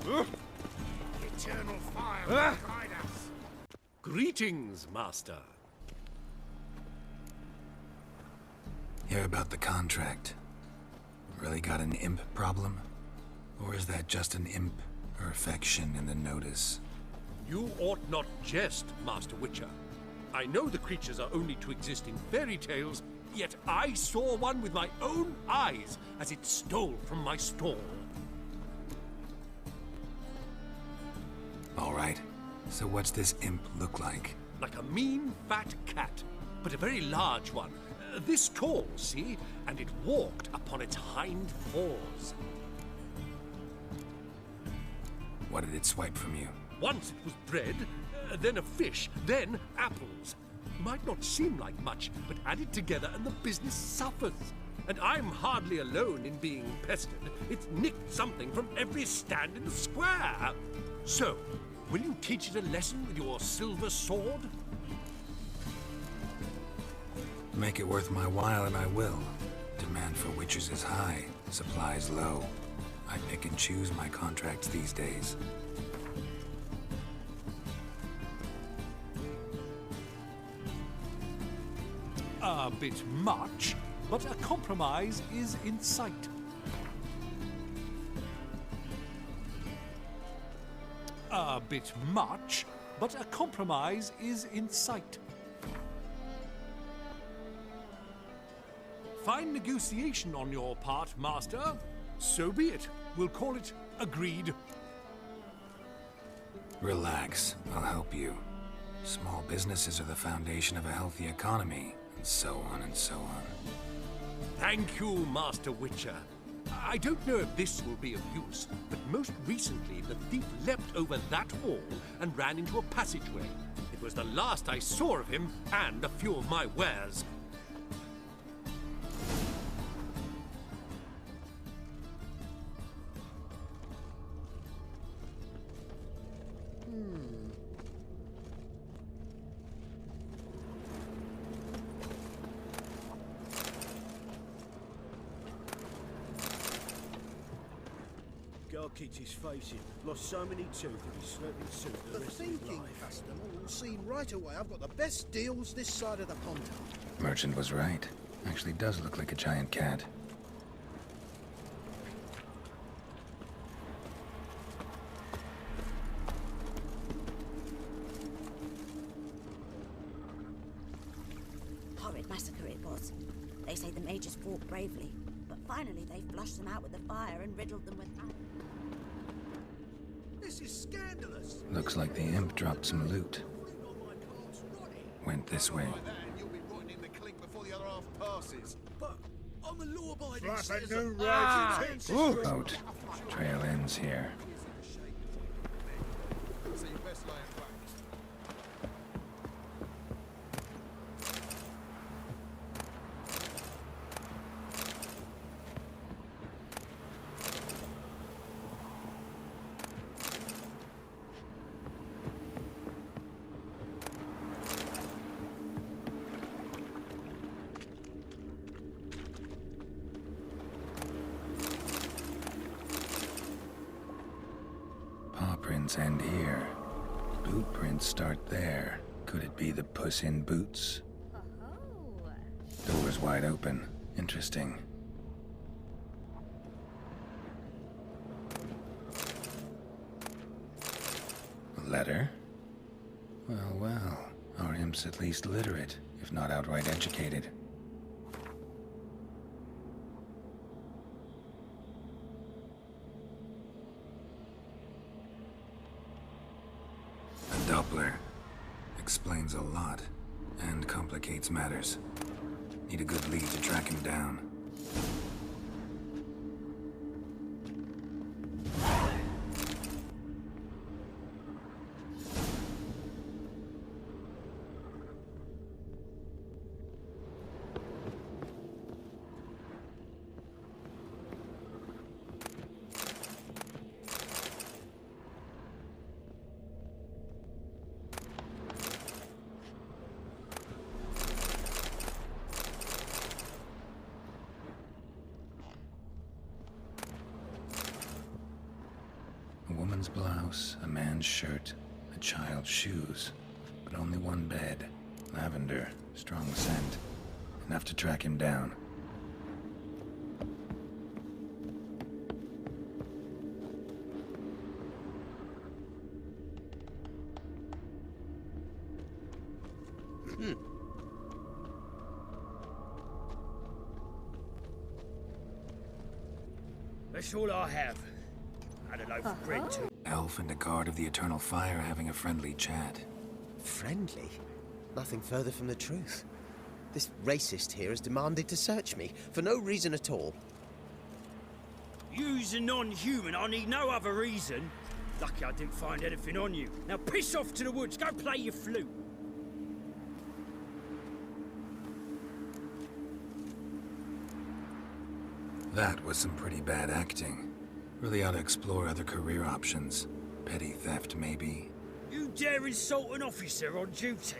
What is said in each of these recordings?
Eternal fire will guide us. Greetings, Master. Hear about the contract. Really got an imp problem? Or is that just an imp or affection in the notice? You ought not jest, Master Witcher. I know the creatures are only to exist in fairy tales, yet I saw one with my own eyes as it stole from my stall. All right. So what's this imp look like? Like a mean, fat cat, but a very large one. This tall, see? And it walked upon its hind paws. What did it swipe from you? Once it was bread, then a fish, then apples. Might not seem like much, but add it together and the business suffers. And I'm hardly alone in being pestered. It's nicked something from every stand in the square. So, will you teach it a lesson with your silver sword? Make it worth my while and I will. Demand for witches is high, supplies low. I pick and choose my contracts these days. A bit much, but a compromise is in sight. A bit much, but a compromise is in sight. Fine negotiation on your part, Master. So be it. We'll call it agreed. Relax, I'll help you. Small businesses are the foundation of a healthy economy, and so on and so on. Thank you, Master Witcher. I don't know if this will be of use, but most recently the thief leapt over that wall and ran into a passageway. It was the last I saw of him and a few of my wares. God keeps his face in. Lost so many teeth that he's slurping soup the rest of his thinking life. customer will see right away I've got the best deals this side of the pond. Merchant was right. Actually does look like a giant cat. Horrid massacre it was. They say the mages fought bravely, but finally they flushed them out with the fire and riddled them with This is scandalous. Looks like the imp dropped some loot. Went this way. You'll be rotting in the clink before the other half passes. But I'm a law-abiding Like a citizen. new rising Boat. Trail ends here. So you best lie in back. Paw prints end here. Boot prints start there. Could it be the Puss in Boots? Door's wide open. Interesting. A letter? Well, well. Our imp's at least literate, if not outright educated. A Doppler. Explains a lot, and complicates matters. Need a good lead to track him down. woman's blouse, a man's shirt, a child's shoes, but only one bed. Lavender, strong scent. Enough to track him down. That's all I have. And a loaf of bread too. Elf and a guard of the Eternal Fire having a friendly chat. Friendly? Nothing further from the truth. This racist here has demanded to search me, for no reason at all. You's a non-human, I need no other reason. Lucky I didn't find anything on you. Now piss off to the woods, go play your flute. That was some pretty bad acting. Really ought to explore other career options. Petty theft, maybe. You dare insult an officer on duty?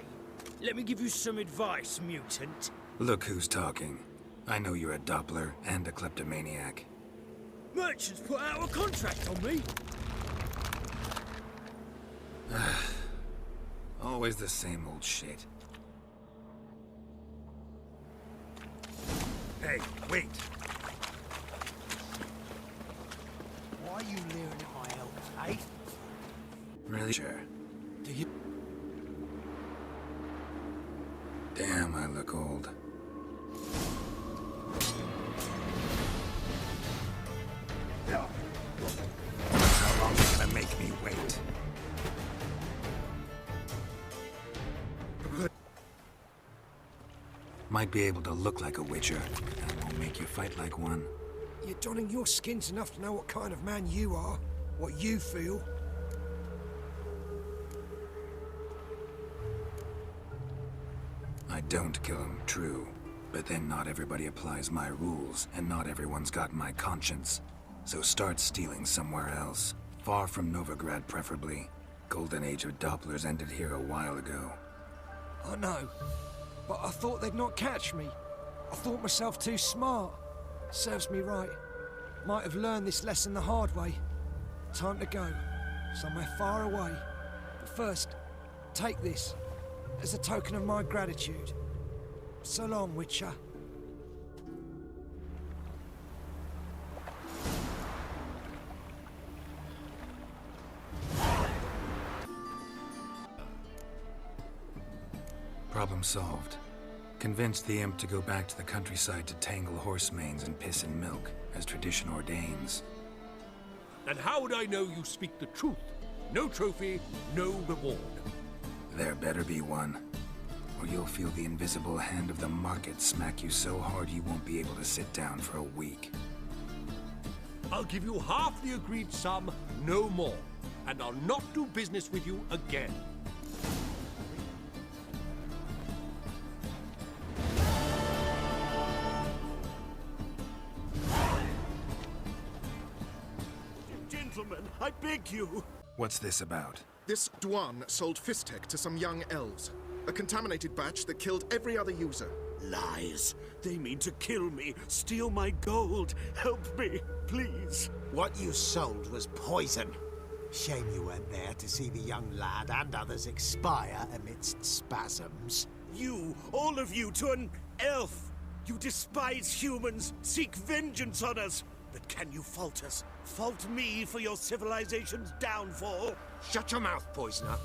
Let me give you some advice, mutant. Look who's talking. I know you're a Doppler and a kleptomaniac. Merchants put out a contract on me. Always the same old shit. Hey, wait. Why are you leering at my elves, eh? Really? Sure. Do you... Damn, I look old. How long are you gonna make me wait? Might be able to look like a witcher, and it won't make you fight like one. You're donning your skins enough to know what kind of man you are, what you feel. I don't kill him, true. But then not everybody applies my rules, and not everyone's got my conscience. So start stealing somewhere else. Far from Novigrad, preferably. Golden age of Dopplers ended here a while ago. I know, but I thought they'd not catch me. I thought myself too smart. Serves me right. Might have learned this lesson the hard way. Time to go. Somewhere far away. But first, take this. As a token of my gratitude. So long, Witcher. Problem solved. Convinced the imp to go back to the countryside to tangle horse manes and piss in milk, as tradition ordains. And how would I know you speak the truth? No trophy, no reward. There better be one. Or you'll feel the invisible hand of the market smack you so hard you won't be able to sit down for a week. I'll give you half the agreed sum, no more. And I'll not do business with you again. Gentlemen, I beg you. What's this about? This Dwan sold Fistek to some young elves. A contaminated batch that killed every other user. Lies. They mean to kill me, steal my gold. Help me, please. What you sold was poison. Shame you weren't there to see the young lad and others expire amidst spasms. You, all of you, to an elf. You despise humans, seek vengeance on us. But can you fault us? Fault me for your civilization's downfall? Shut your mouth, poisoner.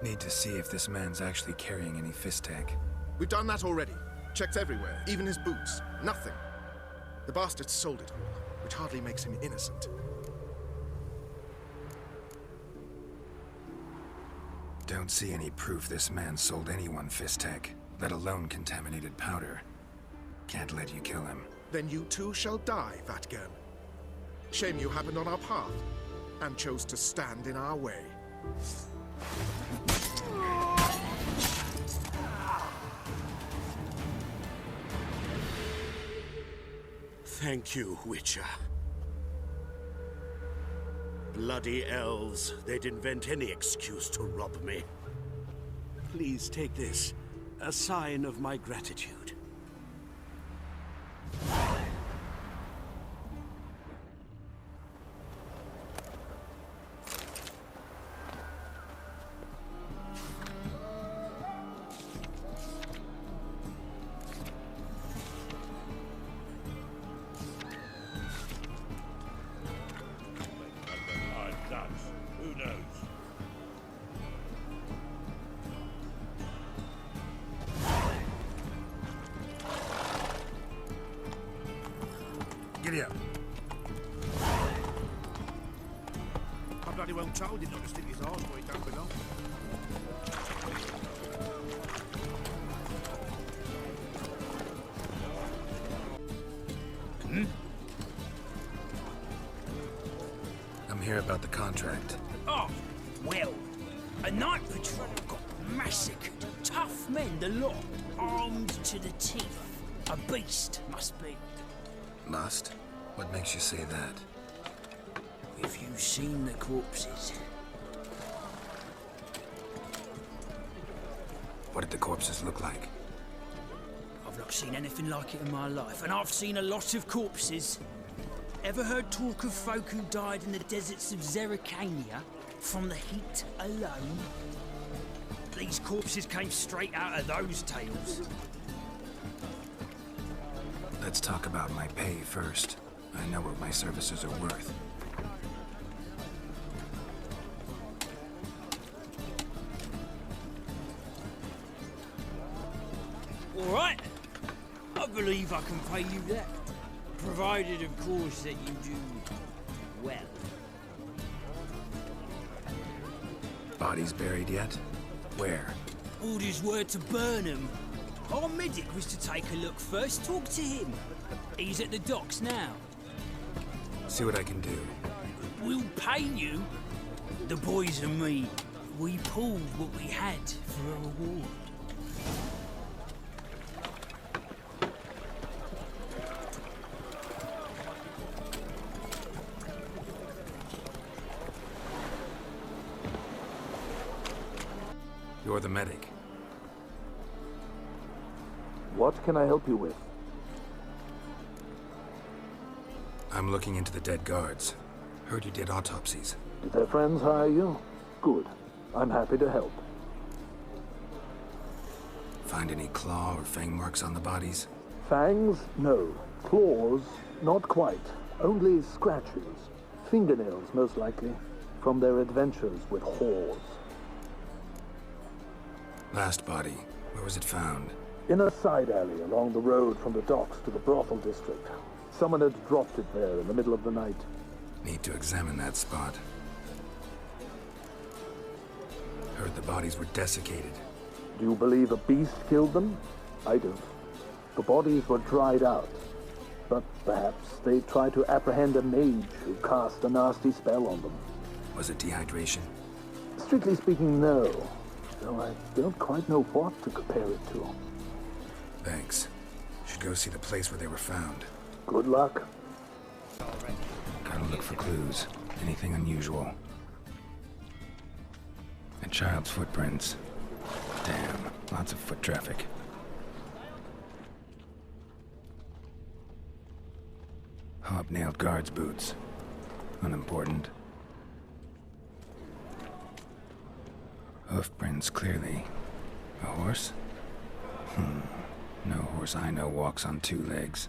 Need to see if this man's actually carrying any Fistek. We've done that already. Checked everywhere, even his boots. Nothing. The bastard sold it all, which hardly makes him innocent. Don't see any proof this man sold anyone Fistek, let alone contaminated powder. Can't let you kill him. Then you too shall die, Vatgern. Shame you happened on our path, and chose to stand in our way. Thank you, Witcher. Bloody elves, they'd invent any excuse to rob me. Please take this, a sign of my gratitude. Giddy up. I bloody well told him not to stick his arse where he don't belong. I'm here about the contract. Oh, well, a night patrol got massacred. Tough men, the lot, armed to the teeth. A beast, must be. Must? What makes you say that? If you've seen the corpses. What did the corpses look like? I've not seen anything like it in my life, and I've seen a lot of corpses. Ever heard talk of folk who died in the deserts of Zerrikania from the heat alone? These corpses came straight out of those tales. Let's talk about my pay first. I know what my services are worth. All right. I believe I can pay you that. Provided, of course, that you do well. Bodies buried yet? Where? Orders were to burn them. Our medic was to take a look first, talk to him. He's at the docks now. See what I can do. We'll pay you. The boys and me, we pulled what we had for a reward. You're the medic. What can I help you with? I'm looking into the dead guards. Heard you did autopsies. Did their friends hire you? Good. I'm happy to help. Find any claw or fang marks on the bodies? Fangs? No. Claws? Not quite. Only scratches. Fingernails, most likely. From their adventures with whores. Last body. Where was it found? In a side alley along the road from the docks to the brothel district. Someone had dropped it there in the middle of the night. Need to examine that spot. Heard the bodies were desiccated. Do you believe a beast killed them? I don't. The bodies were dried out. But perhaps they tried to apprehend a mage who cast a nasty spell on them. Was it dehydration? Strictly speaking, no. Though I don't quite know what to compare it to. Thanks. Should go see the place where they were found. Good luck. Gotta look for clues. Anything unusual. A child's footprints. Damn, lots of foot traffic. Hobnailed guards' boots. Unimportant. Hoofprints, clearly. A horse? No horse I know walks on two legs.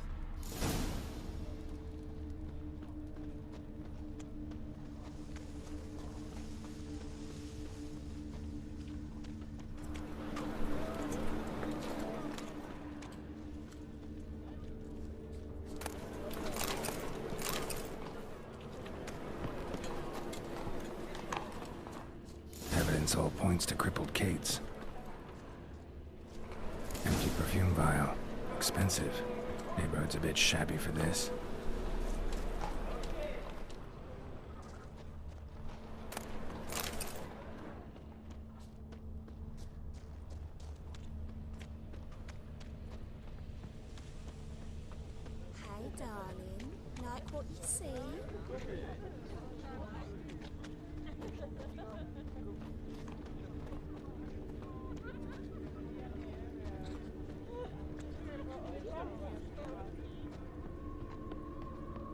Evidence all points to crippled Kate's. Empty perfume vial. Expensive. Neighborhood's a bit shabby for this. Hey, darling. Like what you see?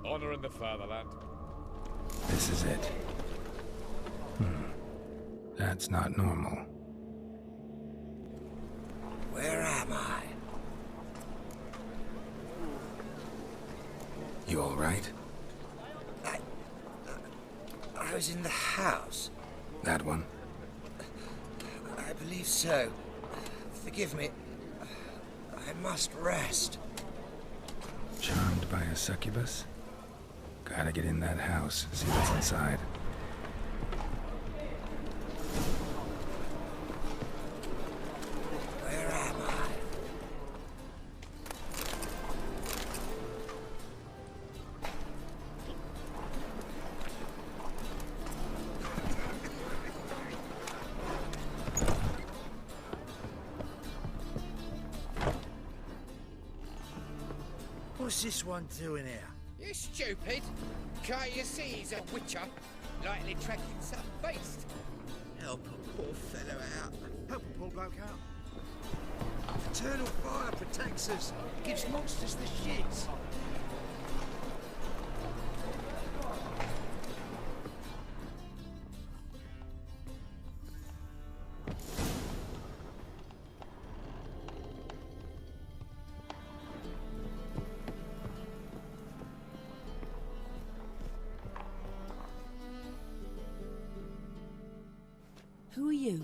Honor in the fatherland. This is it. That's not normal. Where am I? You all right? I was in the house. That one? I believe so. Forgive me. I must rest. Charmed by a succubus? Gotta get in that house, see what's inside. Where am I? What's this one doing here? You stupid! Can't you see he's a witcher? Likely tracking some beast. Help a poor fellow out. Help a poor bloke out. Eternal fire protects us. Gives monsters the shits. Who are you?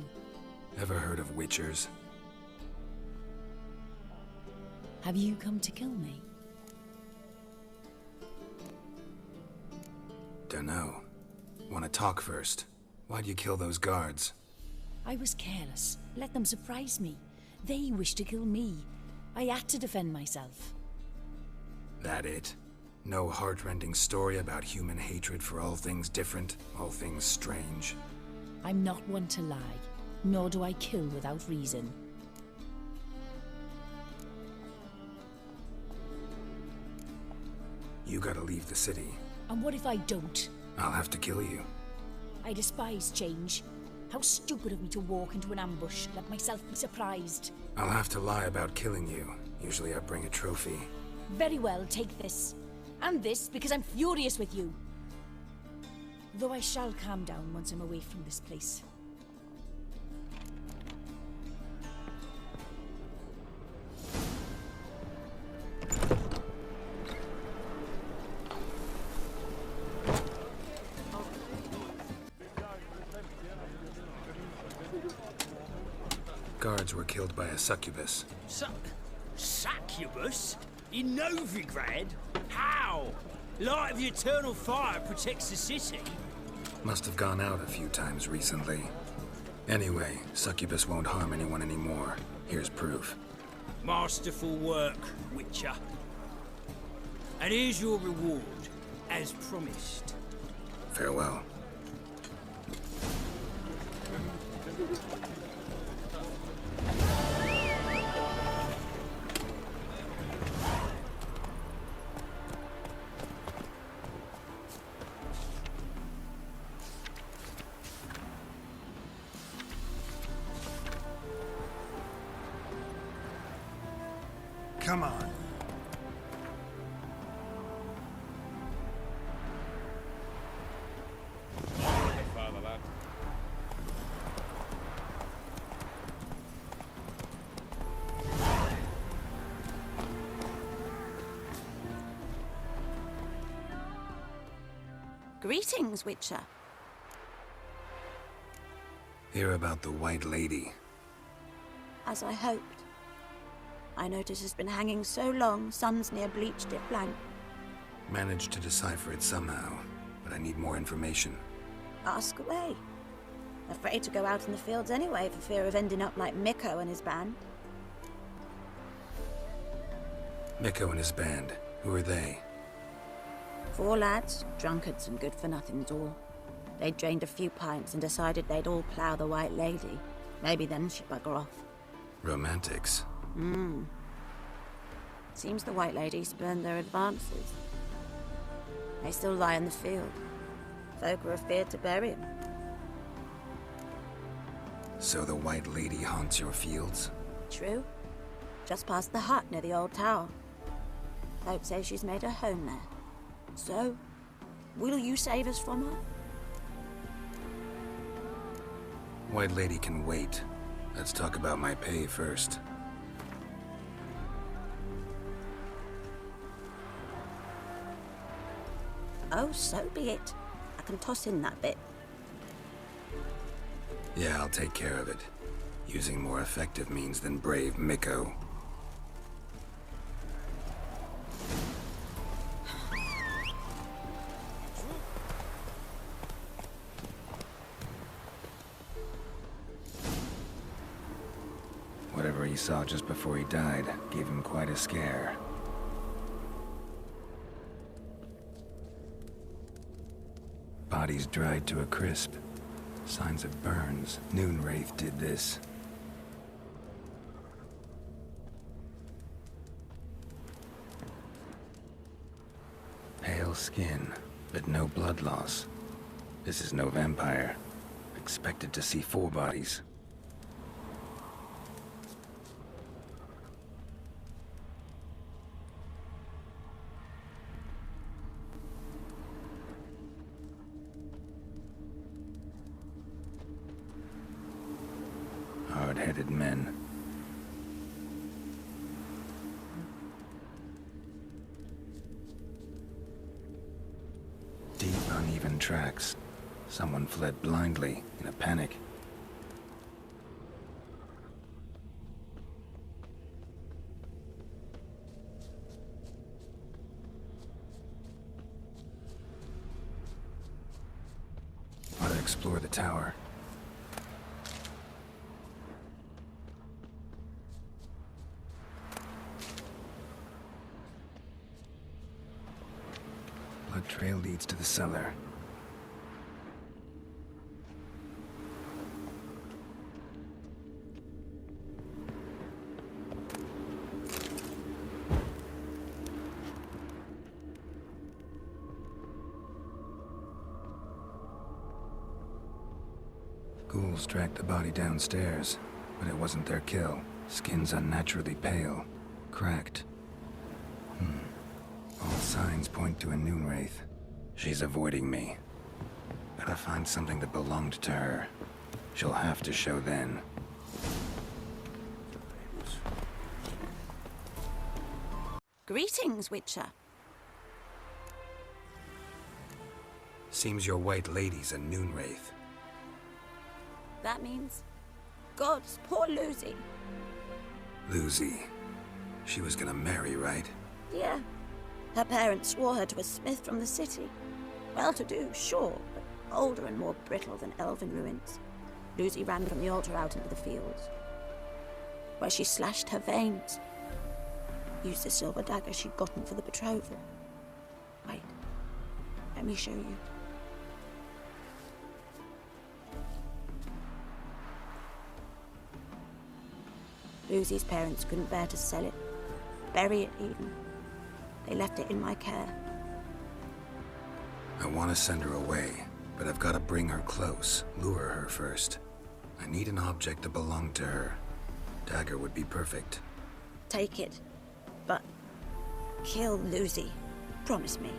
Ever heard of witchers? Have you come to kill me? Dunno. Wanna talk first? Why'd you kill those guards? I was careless. Let them surprise me. They wished to kill me. I had to defend myself. That it? No heartrending story about human hatred for all things different, all things strange? I'm not one to lie, nor do I kill without reason. You gotta leave the city. And what if I don't? I'll have to kill you. I despise change. How stupid of me to walk into an ambush, let myself be surprised. I'll have to lie about killing you. Usually I bring a trophy. Very well, take this. And this, because I'm furious with you. Though I shall calm down once I'm away from this place. Guards were killed by a succubus. Succubus? In Novigrad? How? Light of the eternal fire protects the city. Must have gone out a few times recently. Anyway, succubus won't harm anyone anymore. Here's proof. Masterful work, Witcher. And here's your reward, as promised. Farewell. Come on. Greetings, Witcher. Hear about the White Lady. As I hoped. I notice it's been hanging so long, sun's near bleached it blank. Managed to decipher it somehow, but I need more information. Ask away. Afraid to go out in the fields anyway for fear of ending up like Mikko and his band. Mikko and his band. Who are they? 4 lads, drunkards and good-for-nothings all. They'd drained a few pints and decided they'd all plough the White Lady. Maybe then she'd bugger off. Romantics. Seems the White Lady spurned their advances. They still lie in the field. Folk are afeard to bury them. So the White Lady haunts your fields? True. Just past the hut near the old tower. Folk say she's made her home there. So, will you save us from her? White Lady can wait. Let's talk about my pay first. Oh, so be it. I can toss in that bit. Yeah, I'll take care of it. Using more effective means than brave Mikko. saw just before he died gave him quite a scare. Bodies dried to a crisp. Signs of burns. Noonwraith did this. Pale skin, but no blood loss. This is no vampire. Expected to see 4 bodies. Hard-headed men. Deep, uneven tracks. Someone fled blindly, in a panic. Ought to explore the tower. Blood trail leads to the cellar. Ghouls dragged the body downstairs, but it wasn't their kill. Skin's unnaturally pale, cracked. All signs point to a Noonwraith. She's avoiding me. Gotta find something that belonged to her. She'll have to show then. Greetings, Witcher. Seems your white lady's a Noonwraith. That means... Gods, poor Lucy. Lucy. She was gonna marry, right? Yeah. Her parents swore her to a smith from the city. Well-to-do, sure, but older and more brittle than elven ruins. Lucy ran from the altar out into the fields, where she slashed her veins. Used the silver dagger she'd gotten for the betrothal. Wait, let me show you. Lucy's parents couldn't bear to sell it, bury it even. They left it in my care. I want to send her away, but I've got to bring her close, lure her first. I need an object that belonged to her. Dagger would be perfect. Take it, but kill Lucy. Promise me.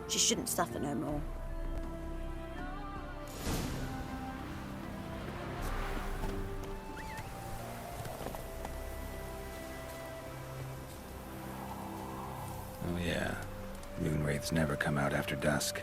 She shouldn't suffer no more. Oh yeah, Noonwraiths never come out after dusk.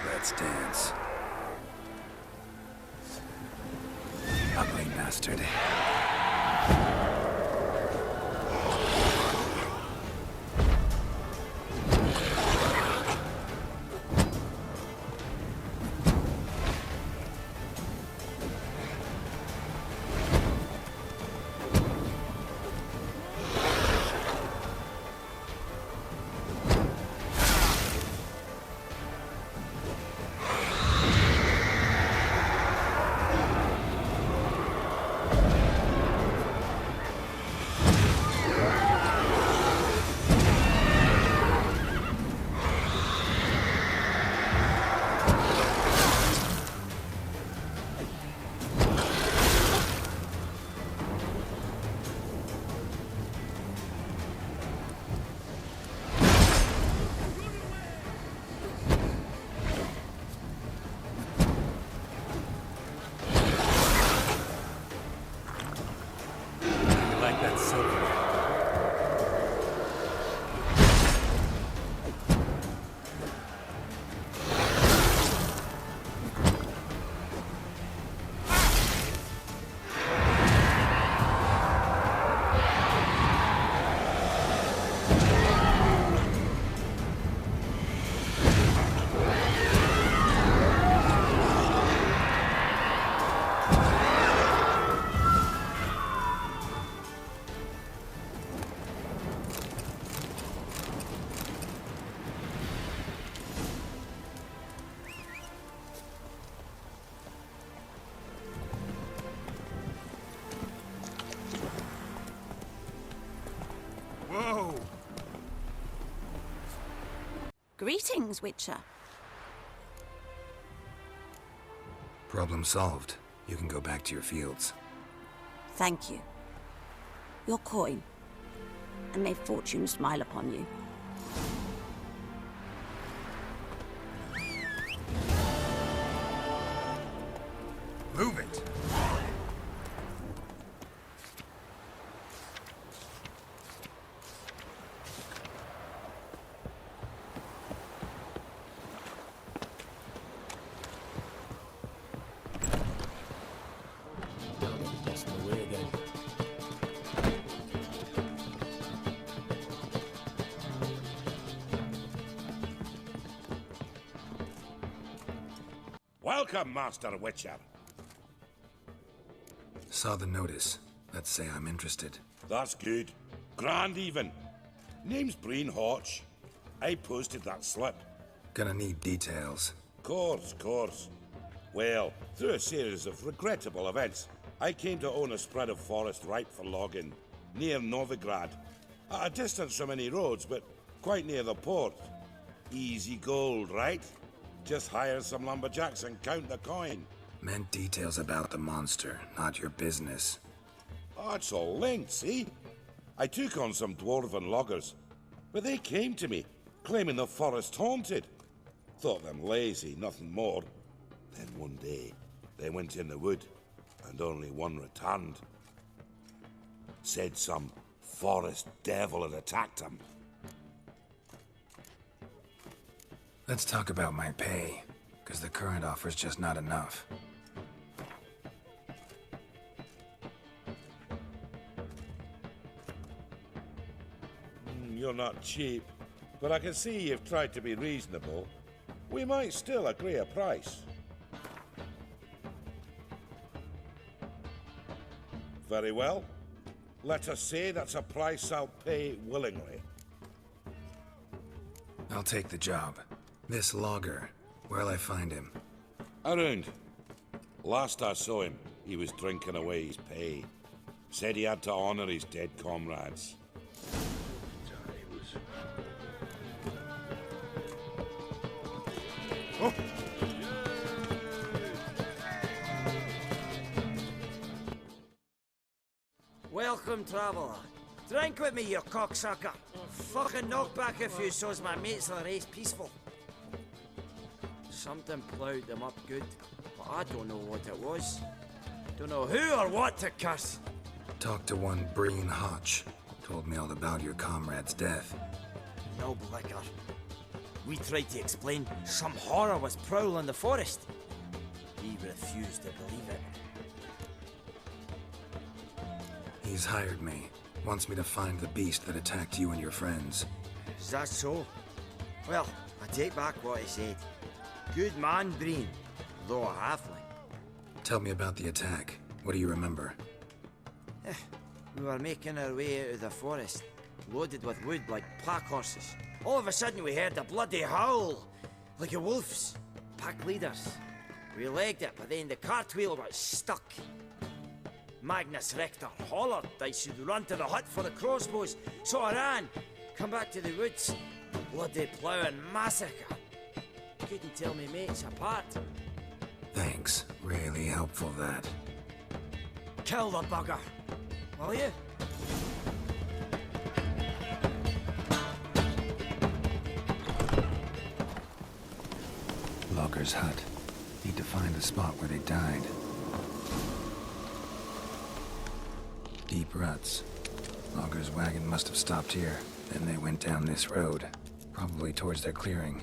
Let's dance. Ugly bastard. Greetings, Witcher. Problem solved. You can go back to your fields. Thank you. Your coin. And may fortune smile upon you. Move it! Welcome, Master Witcher. Saw the notice. Let's say I'm interested. That's good. Grand even. Name's Breen Hotch. I posted that slip. Gonna need details. Course. Well, through a series of regrettable events, I came to own a spread of forest ripe for logging, near Novigrad. At a distance from any roads, but quite near the port. Easy gold, right? Just hire some lumberjacks and count the coin. Meant details about the monster, not your business. Oh, it's all linked, see? I took on some dwarven loggers, but they came to me, claiming the forest haunted. Thought them lazy, nothing more. Then one day, they went in the wood, and only one returned. Said some forest devil had attacked them. Let's talk about my pay, because the current offer's just not enough. You're not cheap, but I can see you've tried to be reasonable. We might still agree a price. Very well. Let us say that's a price I'll pay willingly. I'll take the job. This logger, where'll I find him? Around. Last I saw him, he was drinking away his pay. Said he had to honor his dead comrades. Oh. Welcome, traveller. Drink with me, you cocksucker. Fucking knock back a few so's my mates will race peaceful. Something ploughed them up good, but I don't know what it was. Don't know who or what to curse. Talked to one Breen Hotch. Told me all about your comrade's death. No blicker. We tried to explain some horror was prowling the forest. He refused to believe it. He's hired me. Wants me to find the beast that attacked you and your friends. Is that so? Well, I take back what I said. Good man, Breen, though a halfling. Tell me about the attack. What do you remember? We were making our way out of the forest, loaded with wood like pack horses. All of a sudden we heard a bloody howl, like a wolf's. Pack leaders. We legged it, but then the cartwheel was stuck. Magnus Rector hollered I should run to the hut for the crossbows, so I ran. Come back to the woods. Bloody ploughing massacre. Couldn't tell me mates apart. Thanks. Really helpful, that. Kill the bugger, will you? Logger's hut. Need to find the spot where they died. Deep ruts. Logger's wagon must have stopped here. Then they went down this road. Probably towards their clearing.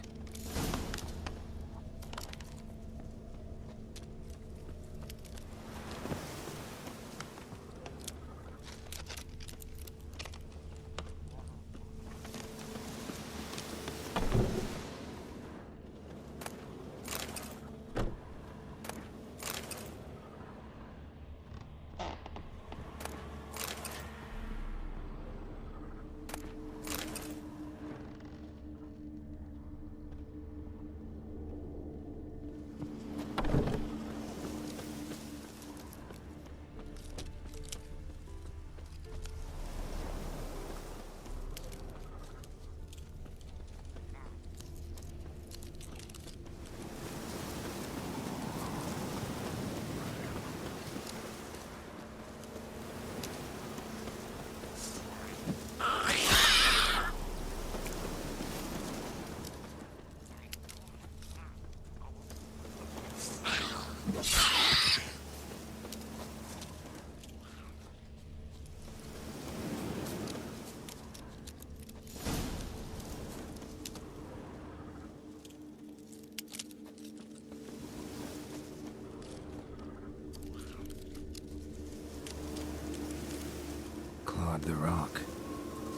clawed the rock.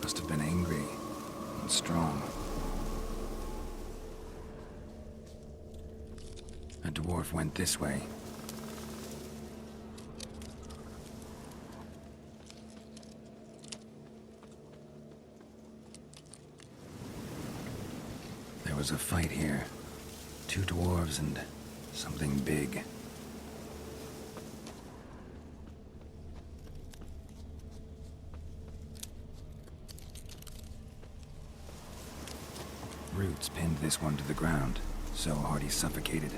Must have been angry and strong. A dwarf went this way. There was a fight here. 2 dwarves and something big. Roots pinned this one to the ground, so hard he suffocated.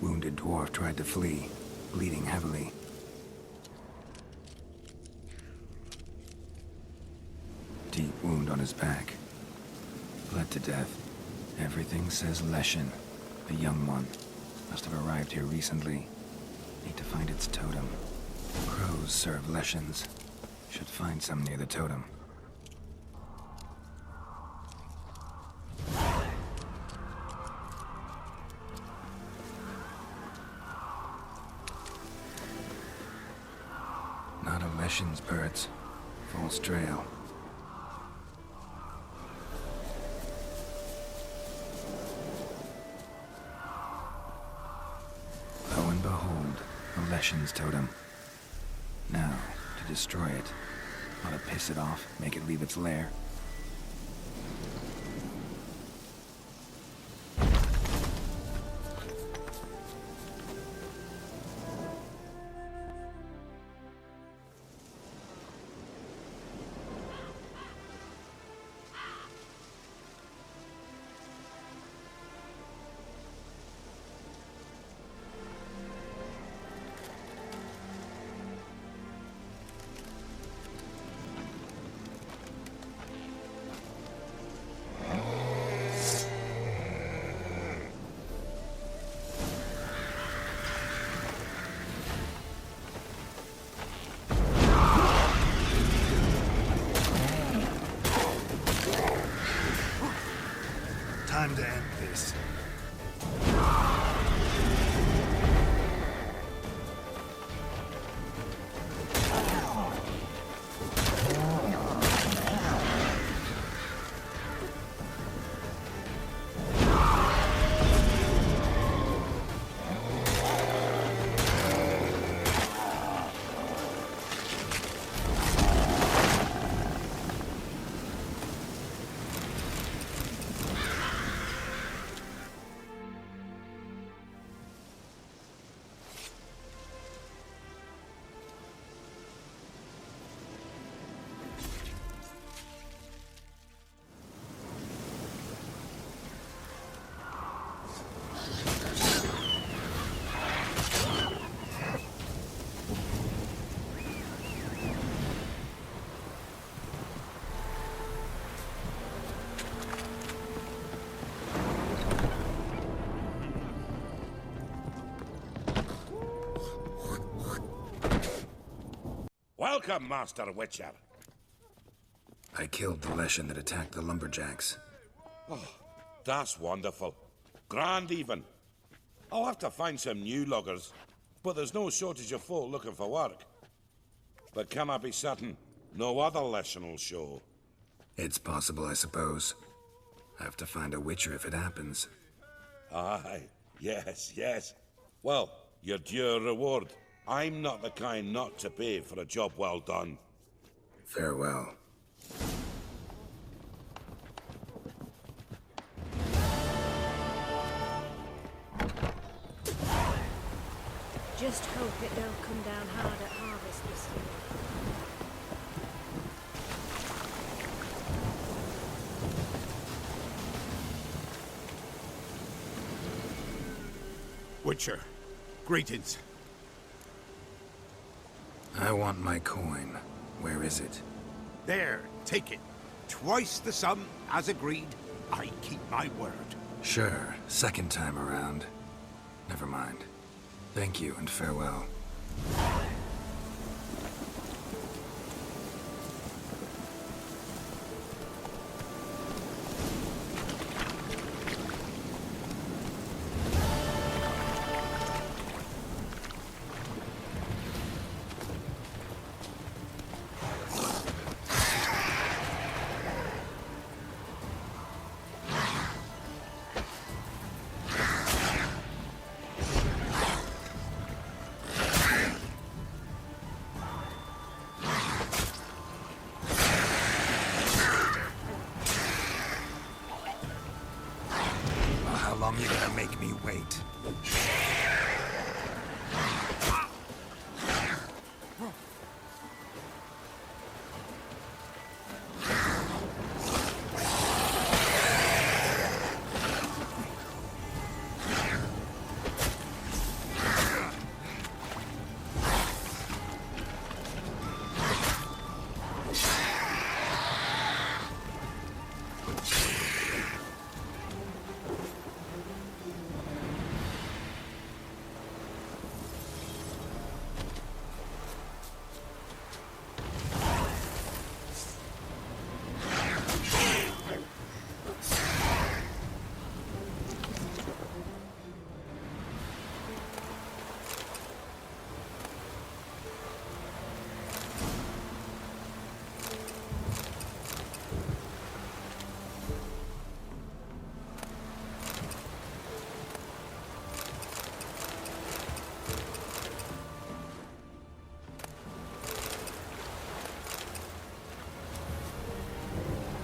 Wounded dwarf tried to flee, bleeding heavily. Deep wound on his back. Bled to death. Everything says Leshen. The young one. Must have arrived here recently. Need to find its totem. Crows serve Leshens. Should find some near the totem. Not a Leshen's birds. False trail. Leshen's totem. Now, to destroy it. Ought to piss it off, make it leave its lair. Time to end this. Welcome, Master Witcher. I killed the Leshen that attacked the lumberjacks. Oh, that's wonderful. Grand even. I'll have to find some new loggers, but there's no shortage of folk looking for work. But can I be certain no other Leshen will show? It's possible, I suppose. I have to find a Witcher if it happens. Aye, yes. Well, your due reward. I'm not the kind not to pay for a job well done. Farewell. Just hope it don't come down hard at harvest this year. Witcher, greetings. I want my coin. Where is it? There, take it. Twice the sum, as agreed. I keep my word. Sure, second time around. Never mind. Thank you and farewell. You're gonna make me wait.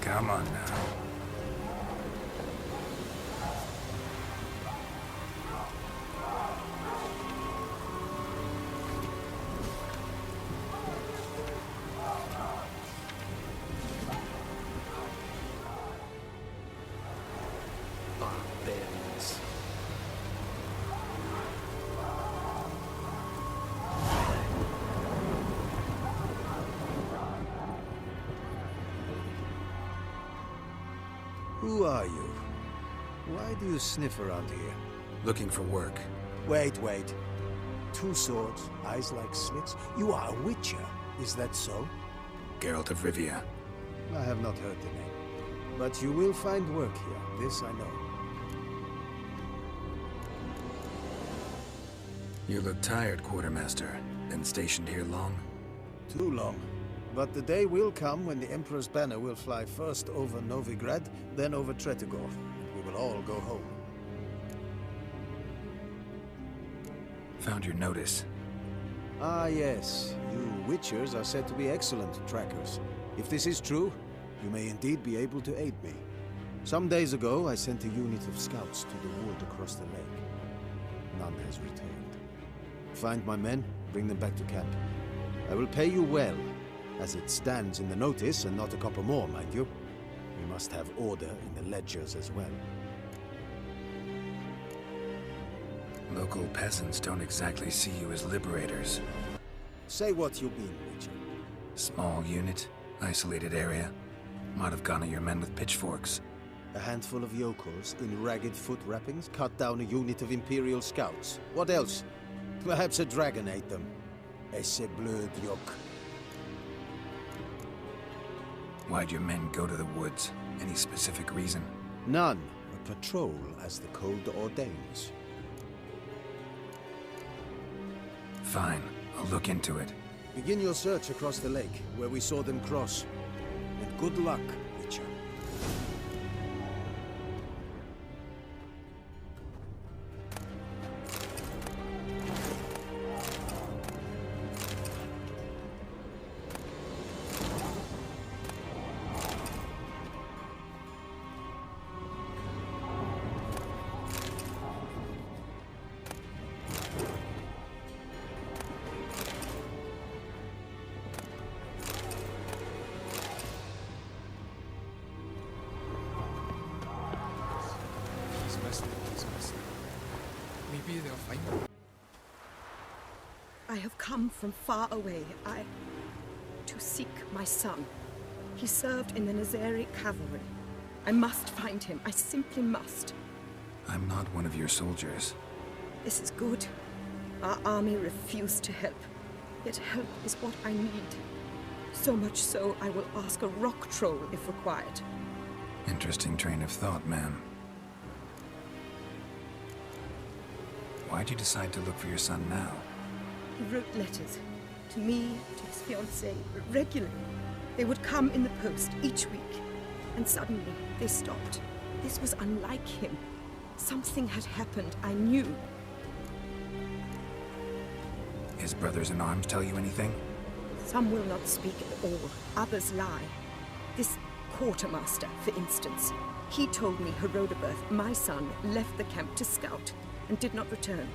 Come on now. Barbarians. Who are you? Why do you sniff around here? Looking for work. Wait. 2 swords, eyes like slits. You are a witcher, is that so? Geralt of Rivia. I have not heard the name. But you will find work here, this I know. You look tired, Quartermaster. Been stationed here long? Too long. But the day will come when the Emperor's banner will fly first over Novigrad, then over Tretigor, and we will all go home. Found your notice. Ah, yes. You Witchers are said to be excellent trackers. If this is true, you may indeed be able to aid me. Some days ago, I sent a unit of scouts to the wood across the lake. None has returned. Find my men, bring them back to camp. I will pay you well, as it stands in the notice, and not a copper more, mind you. We must have order in the ledgers as well. Local peasants don't exactly see you as liberators. Say what you mean, Witcher. Small unit, isolated area. Might have gone at your men with pitchforks. A handful of yokels in ragged foot wrappings cut down a unit of Imperial scouts. What else? Perhaps a dragon ate them. Esse bleu yoke. Why'd your men go to the woods? Any specific reason? None. A patrol, as the code ordains. Fine. I'll look into it. Begin your search across the lake, where we saw them cross. And good luck, Witcher. Maybe they'll find him. I have come from far away. to seek my son. He served in the Nazari cavalry. I must find him. I simply must. I'm not one of your soldiers. This is good. Our army refused to help. Yet help is what I need. So much so, I will ask a rock troll if required. Interesting train of thought, ma'am. Why'd you decide to look for your son now? He wrote letters. To me, to his fiancée, regularly. They would come in the post each week. And suddenly, they stopped. This was unlike him. Something had happened, I knew. His brothers-in-arms tell you anything? Some will not speak at all. Others lie. This quartermaster, for instance. He told me Herodoberth, my son, left the camp to scout and did not return.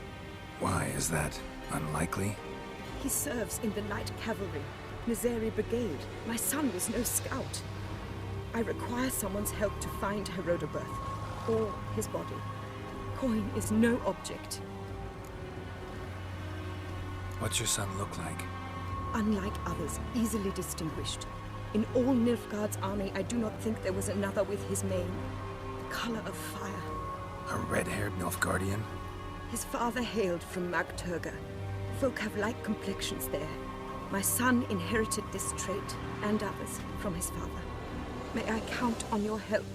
Why is that unlikely? He serves in the light cavalry, Nazari Brigade. My son was no scout. I require someone's help to find Herodoberth, or his body. Coin is no object. What's your son look like? Unlike others, easily distinguished. In all Nilfgaard's army, I do not think there was another with his mane. The color of fire. A red-haired Nilfgaardian? His father hailed from Magturga. Folk have light complexions there. My son inherited this trait, and others, from his father. May I count on your help?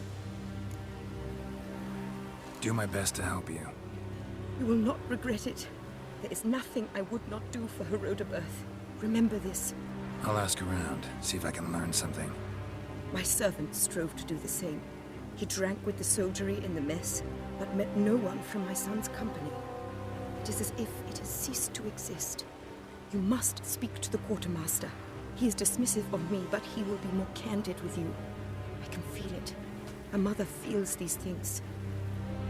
Do my best to help you. You will not regret it. There is nothing I would not do for Herodoberth. Remember this. I'll ask around, see if I can learn something. My servant strove to do the same. He drank with the soldiery in the mess, but met no one from my son's company. It is as if it has ceased to exist. You must speak to the quartermaster. He is dismissive of me, but he will be more candid with you. I can feel it. A mother feels these things.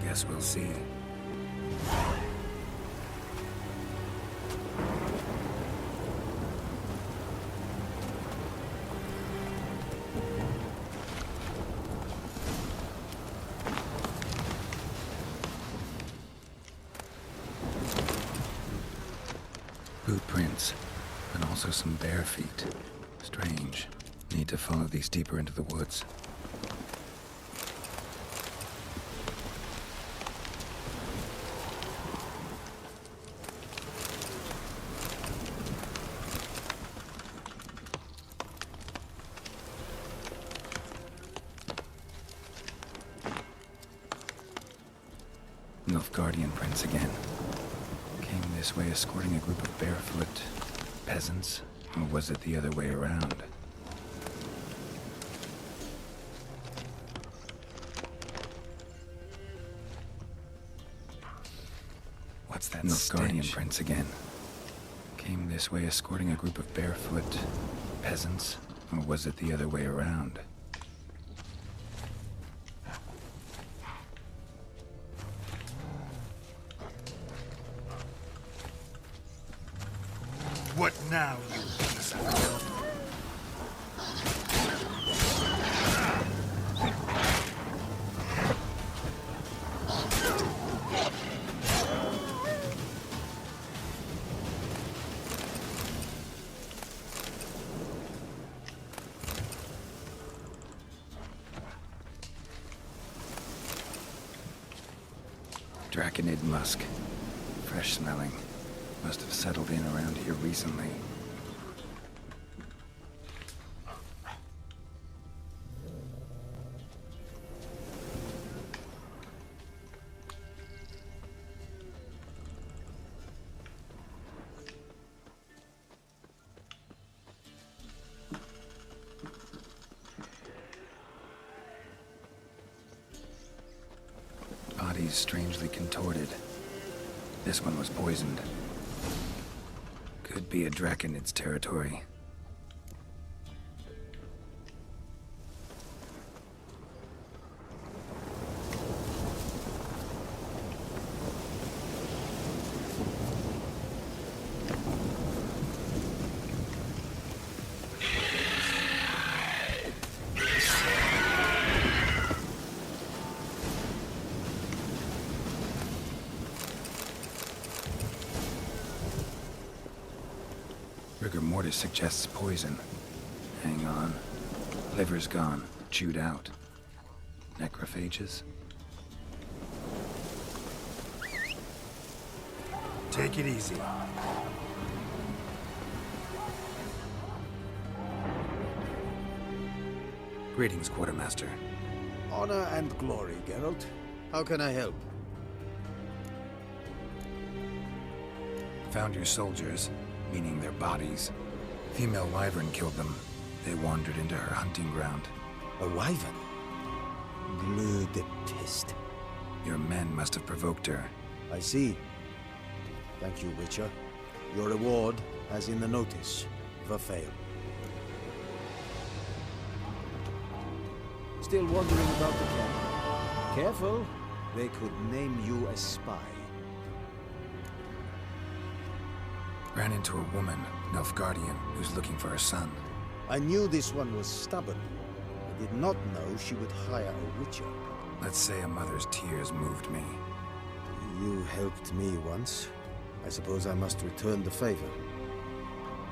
Guess we'll see. Boot prints, and also some bare feet. Strange. Need to follow these deeper into the woods. Nilfgaardian prints again. Came this way escorting a group of barefoot peasants, or was it the other way around? What's that Nilfgaardian prints again. Came this way escorting a group of barefoot peasants, or was it the other way around? What now, you piece of filth? Draconid musk. Fresh smelling. Must have settled in around here recently. Bodies strangely contorted. This one was poisoned. Could be a Draconid's territory. Rigor mortis suggests poison. Hang on. Liver's gone. Chewed out. Necrophages? Take it easy. Greetings, Quartermaster. Honor and glory, Geralt. How can I help? Found your soldiers, meaning their bodies. Female wyvern killed them. They wandered into her hunting ground. A wyvern? Bleu de peste. Your men must have provoked her. I see. Thank you, Witcher. Your reward, as in the notice, Verfail. Still wondering about the camp? Careful. They could name you a spy. Ran into a woman, Nilfgaardian, who's looking for her son. I knew this one was stubborn. I did not know she would hire a witcher. Let's say a mother's tears moved me. You helped me once. I suppose I must return the favor.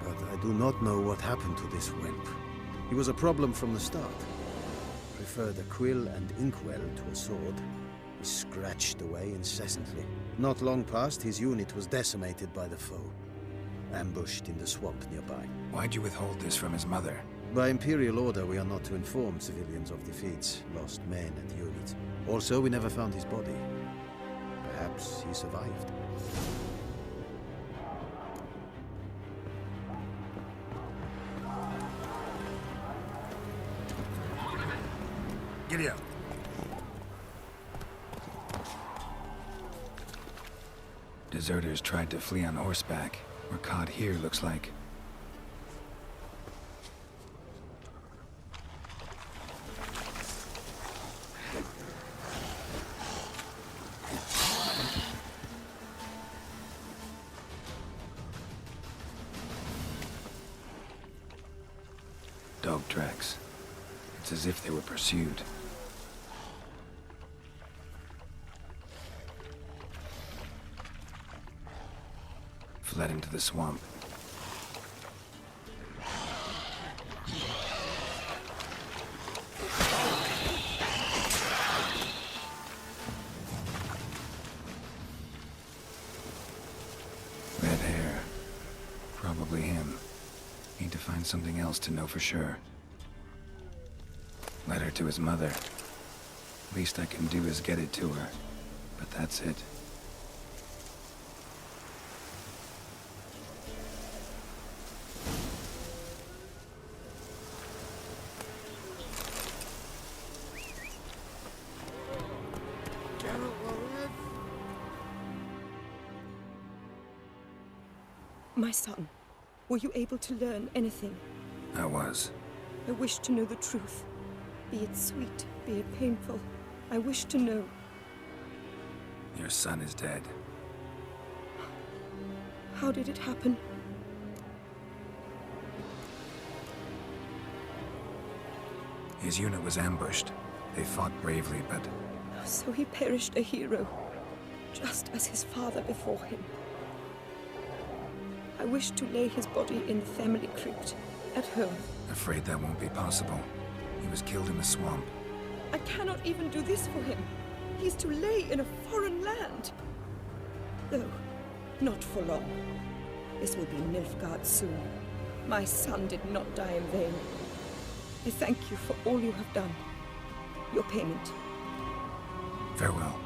But I do not know what happened to this whelp. He was a problem from the start. Preferred a quill and inkwell to a sword. He scratched away incessantly. Not long past, his unit was decimated by the foe. Ambushed in the swamp nearby. Why'd you withhold this from his mother? By Imperial order, we are not to inform civilians of defeats, lost men and units. Also, we never found his body. Perhaps he survived. Giddy up. Deserters tried to flee on horseback. We're caught here, looks like. Dog tracks. It's as if they were pursued. Fled into the swamp. Red hair. Probably him. Need to find something else to know for sure. Letter to his mother. Least I can do is get it to her. But that's it. My son, were you able to learn anything? I was. I wish to know the truth. Be it sweet, be it painful. I wish to know. Your son is dead. How did it happen? His unit was ambushed. They fought bravely, but... So he perished a hero, just as his father before him. I wish to lay his body in the family crypt, at home. Afraid that won't be possible. He was killed in the swamp. I cannot even do this for him. He's to lay in a foreign land. Though, not for long. This will be Nilfgaard soon. My son did not die in vain. I thank you for all you have done. Your payment. Farewell.